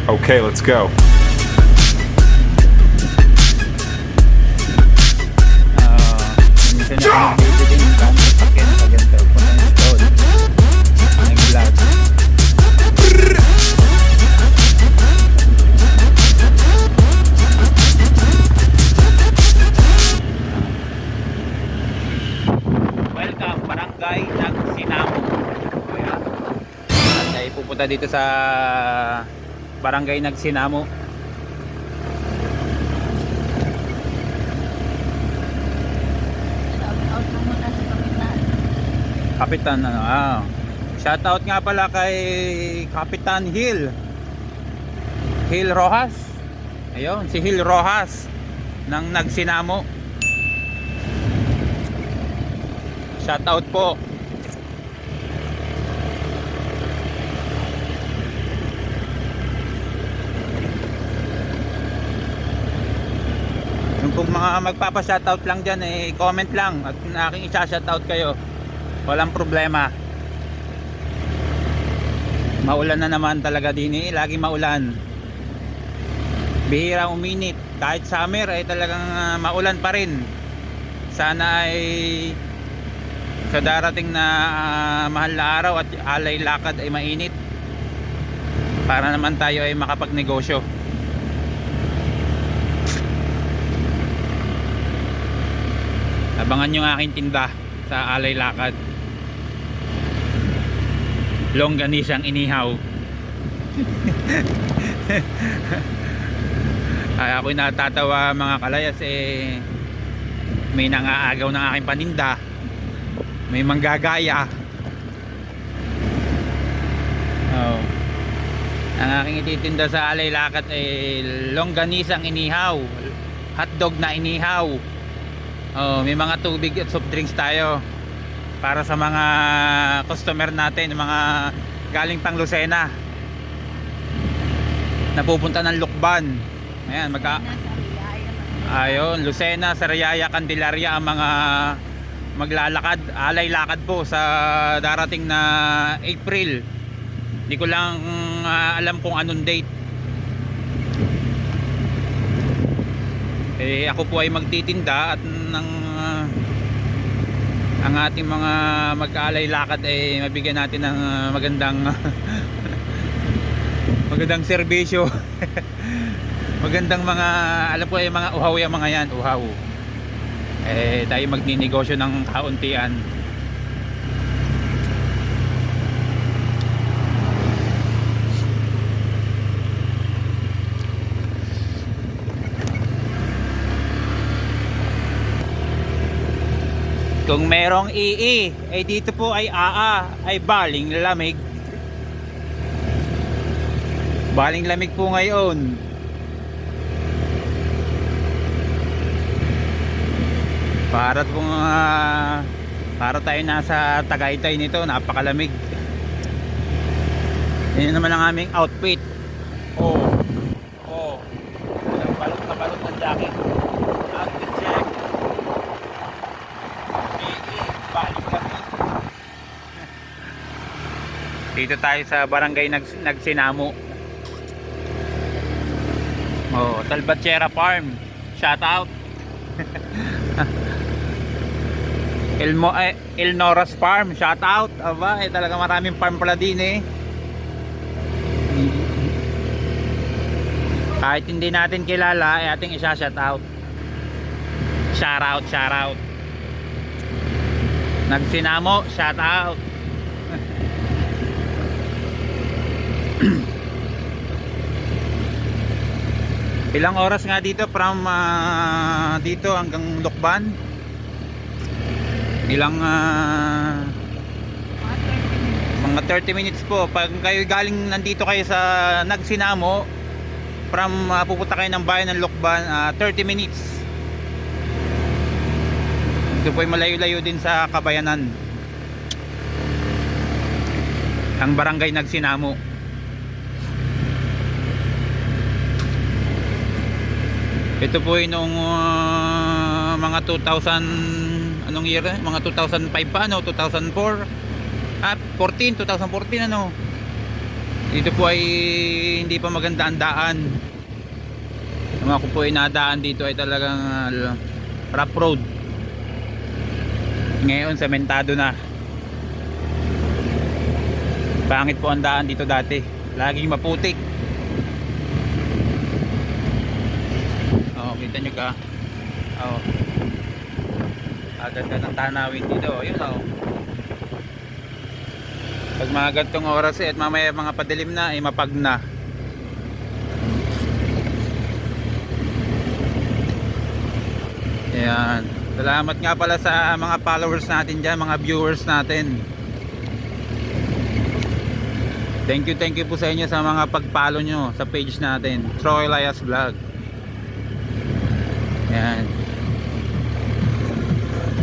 Okay, let's go. Minsan ako nagbibigay ng camera sa Ken sa ganito po na install ng vlog. Welcome, Barangay ng Sinamo. Kaya, at ay pupunta dito sa Barangay ng Sinamo. Shout out mo muna sa kapitan. Kapitan shoutout nga pala kay Kapitan Hill Rojas. Ayun, si Hill Rojas ng Nagsinamo. Shoutout po. Yung pong mga magpapa-shoutout lang dyan, comment lang at aking isa-shoutout kayo. Walang problema. Maulan na naman talaga din lagi maulan. Bihira uminit. Kahit summer ay talagang maulan pa rin. Sana ay sa darating na mahal na araw at alay lakad ay mainit. Para naman tayo ay makapagnegosyo. Abangan yung aking tinda sa alay lakad. Longganisang inihaw. Ay ako'y natatawa mga kalayas, may nangaagaw ng aking paninda, may manggagaya. Ang aking ititinda sa alay lakad ay longganisang inihaw, hotdog na inihaw. May mga tubig at soft drinks tayo para sa mga customer natin, mga galing pang Lucena napupunta ng Lukban. Ayan, ayun, Lucena, Sariaya, Candelaria ang mga maglalakad, alay lakad po sa darating na April. Hindi ko lang alam kung anong date. Ako po ay magtitinda at ang ating mga mag-alay lakad ay mabigyan natin ng magandang magandang serbisyo. Magandang mga, alam ko ay mga uhaw yung mga yan, uhaw. Tayo magninegosyo ng kauntian. Kung merong ii, dito po ay ay baling lamig. Baling lamig po ngayon. Para tayo nasa Tagaytay nito, napakalamig. Yan naman ang aming outfit. Balot na balot ng jacket. Outfit check. Baling lamig. Dito tayo sa Barangay Nagsinamo. Talbachera Farm. Shout out. El Noras Farm, shout out. Aba, talaga maraming farm pala din Kahit hindi natin kilala, ating isa-shout out. Shout out. Nagsinamo, shout out. Ilang oras nga dito from dito hanggang Lukban? Ilang mga 30 minutes po. Pag kayo galing nandito kayo sa Nagsinamo, from pupunta kayo ng bayan ng Lukban, 30 minutes. Ito po ay malayo-layo din sa Kabayanan, ang Barangay Nagsinamo. Ito po ay noong mga 2000, anong year? Mga 2005 pa, ano? 2004? 2014 ano? Dito po ay hindi pa maganda ang daan. Yung ako po ay nadaan dito ay talagang rough road. Ngayon sementado na. Pangit po ang daan dito dati, laging maputik. Kita nyo ka. Aganda ng tanawin dito. Yun pag mga gantong oras at mamaya mga padilim na ay mapag na. Ayan. Salamat nga pala sa mga followers natin dyan, mga viewers natin. Thank you po sa inyo sa mga pag-follow nyo sa page natin, Troy Elias Vlog. Ayan.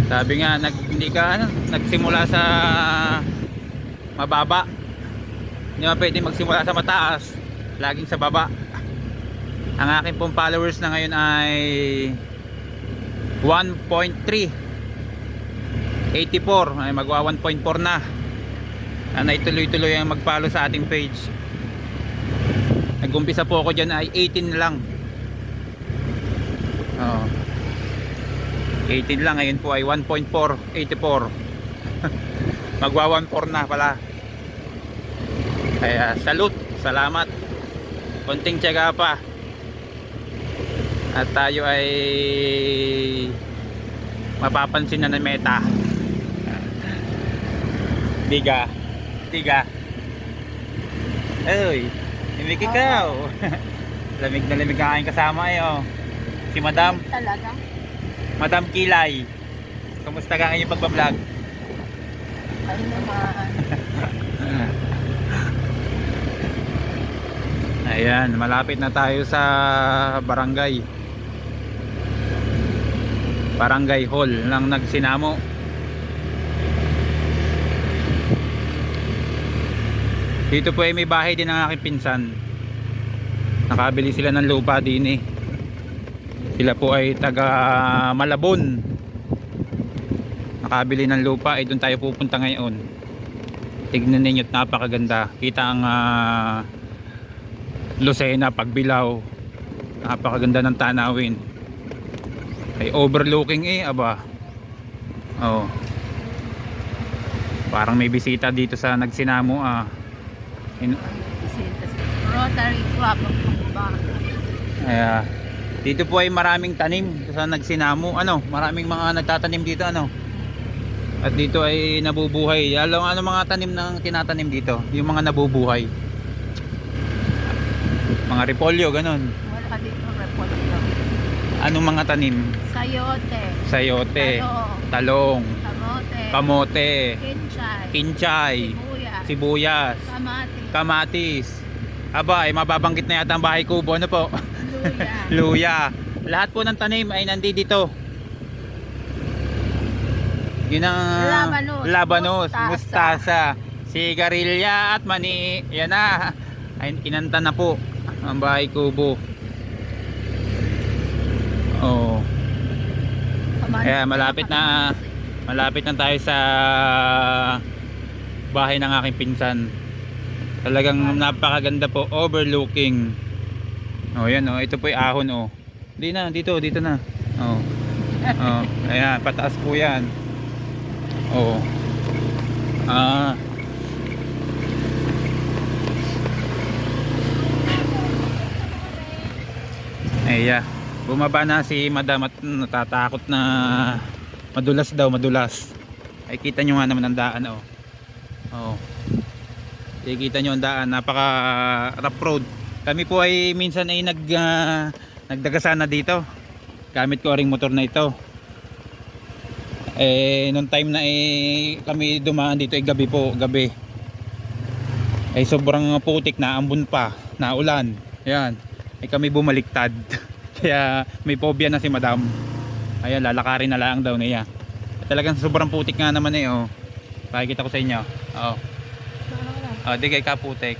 Sabi nga hindi ka nagsimula sa mababa, hindi mo pwede magsimula sa mataas, laging sa baba. Ang aking pong followers na ngayon ay 1.384, ay magwa 1.4 na. Ay tuloy-tuloy ang mag-follow sa ating page. Nag-umpisa po ako dyan ay 18 lang. 18 lang, ngayon po ay 1.484. Magwa 1.4 na pala. Kaya salute, salamat. Konting tiyaga pa at tayo ay mapapansin na ng meta. Tiga Uy, imik ikaw. Lamig na lamig ang aking kasama si Madam. Talaga? Madam Kilay. Kamusta ka ngayon pagbablog? Ay naman. Ayan, malapit na tayo sa barangay Hall ng Nagsinamo. Dito po ay may bahay din ng aking pinsan. Nakabili sila ng lupa din Sila po ay taga Malabon. Nakabili ng lupa, doon tayo pupunta ngayon. Tignan ninyo, napakaganda. Kita ang Lucena pagbilaw. Napakaganda ng tanawin. Ay overlooking aba. Parang may bisita dito sa Nagsinamo Rotary Club of Pangbaga. Dito po ay maraming tanim sa Nagsinamo. Maraming mga nagtatanim dito At dito ay nabubuhay. Ano mga tanim na tinatanim dito? Yung mga nabubuhay. Mga repolyo, ganun. Wala dito repolyo. Anong mga tanim? Sayote. Talong. Kamote. Kinchay. Sibuyas. Kamatis. Aba, ay mababanggit na yata ang bahay kubo. Ano po? Luya. Lahat po ng tanim ay nandito. Yun ang labanos, mustasa, sigarilya at mani. Yan na. Ay kinanta na po ang bahay kubo. Kaya malapit na tayo sa bahay ng aking pinsan. Talagang napakaganda po, overlooking. Yan ito po 'yung ahon dito na. Ayan, pataas po 'yan. Bumaba na si Madam at natatakot na madulas. Ay kita nyo nga naman ang daan kita nyo ang daan, napaka rough road. Kami po ay minsan ay nagdagasan na dito. Gamit ko ring motor na ito. Nung time na kami dumaan dito ay gabi. Ay sobrang putik na, ambon pa, na ulan. Ayan, ay kami bumaliktad. Kaya may phobia na si Madam. Ayan, lalakarin na lang daw niya. Talagang sobrang putik nga naman pakikita ko sa inyo. Di kay kaputik.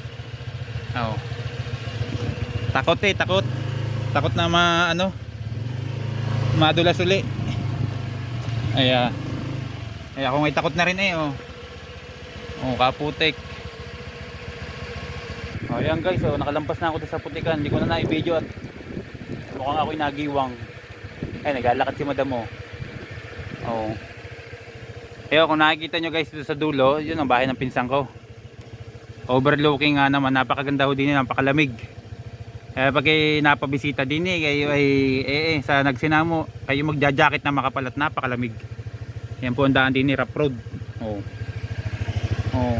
Takot na madulas uli. Ay ako ngay takot na rin kaputik. Oh, ayan guys, oh, nakalampas na ako doon sa putikan. Hindi ko na na-video at mukhang ako'y nagiwang. Ay, naglalakad si madam, oh. Oh. Kaya kung nakikita nyo guys dito sa dulo, yun ang bahay ng pinsan ko. Overlooking nga naman, napakaganda ho din, napakalamig. Kaya pag napabisita din kayo ay sa nagsinamo, kayo magja-jacket na makapal at napakalamig. Yan po ang daan din rough road. Oh. Oh.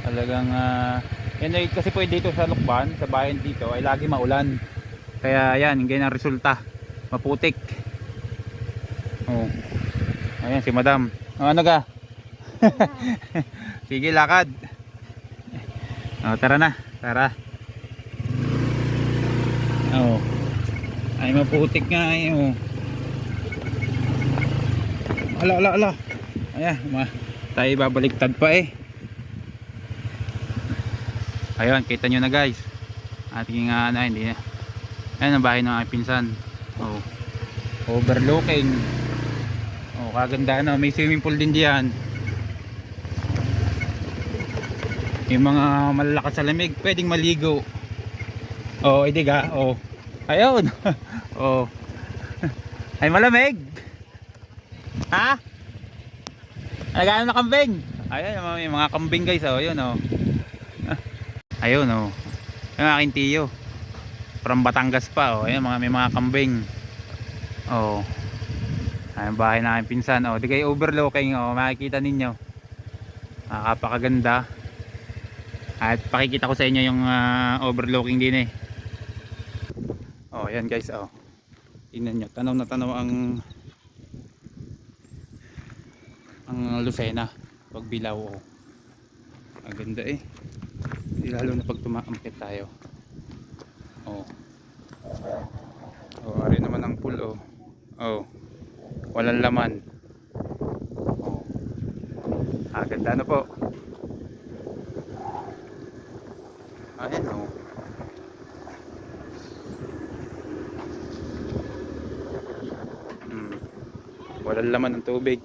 Talagang yan ay kasi po dito sa Lukban, sa bayan dito ay lagi maulan. Kaya yan, ganyan ang resulta. Maputik. Oh. Ayan si madam. Oh, ano ka? Sige, lakad. Oh, tara na. Tara. Oh. Ay maputik nga ay oh. Ala. Ayan, tayo babaliktad pa eh. Ayun, kita nyo na guys. Ating hindi na. Ayan ang bahay ng aking pinsan. Oh. Overlooking. Oh, kaganda na. May swimming pool din diyan. Yung mga malalakas sa lamig, pwedeng maligo. Oh, hindi ka. Oh. Ayun. Oh. Ay malamig. Ha? Nagano na kambing? Ayun, may mga kambing guys, oh. Ayun, oh. Ayun, oh. Yung aking tiyo. From Batangas pa, oh. Ayun, may mga kambing. Oh. Ayun, bahay na aking pinsan. Oh, di kayo overlooking, oh. Makikita ninyo. Nakakapakaganda. At pakikita ko sa inyo yung overlooking din eh. Oh, ayan guys, oh. Tingnan nyo, tanaw na tanaw ang Lucena pag bilaw, oh. Ang ganda eh. Lalo na pag tumaamkit tayo. Oh. Oh, ari naman ang pool, oh. Oh. Walang laman. Oh. Ganda na po. Ayan, oh. Walang laman ng tubig.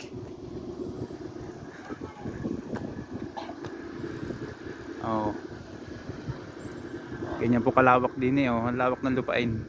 Oh. Ganyan po kalawak din eh, oh. Ang lawak ng lupain.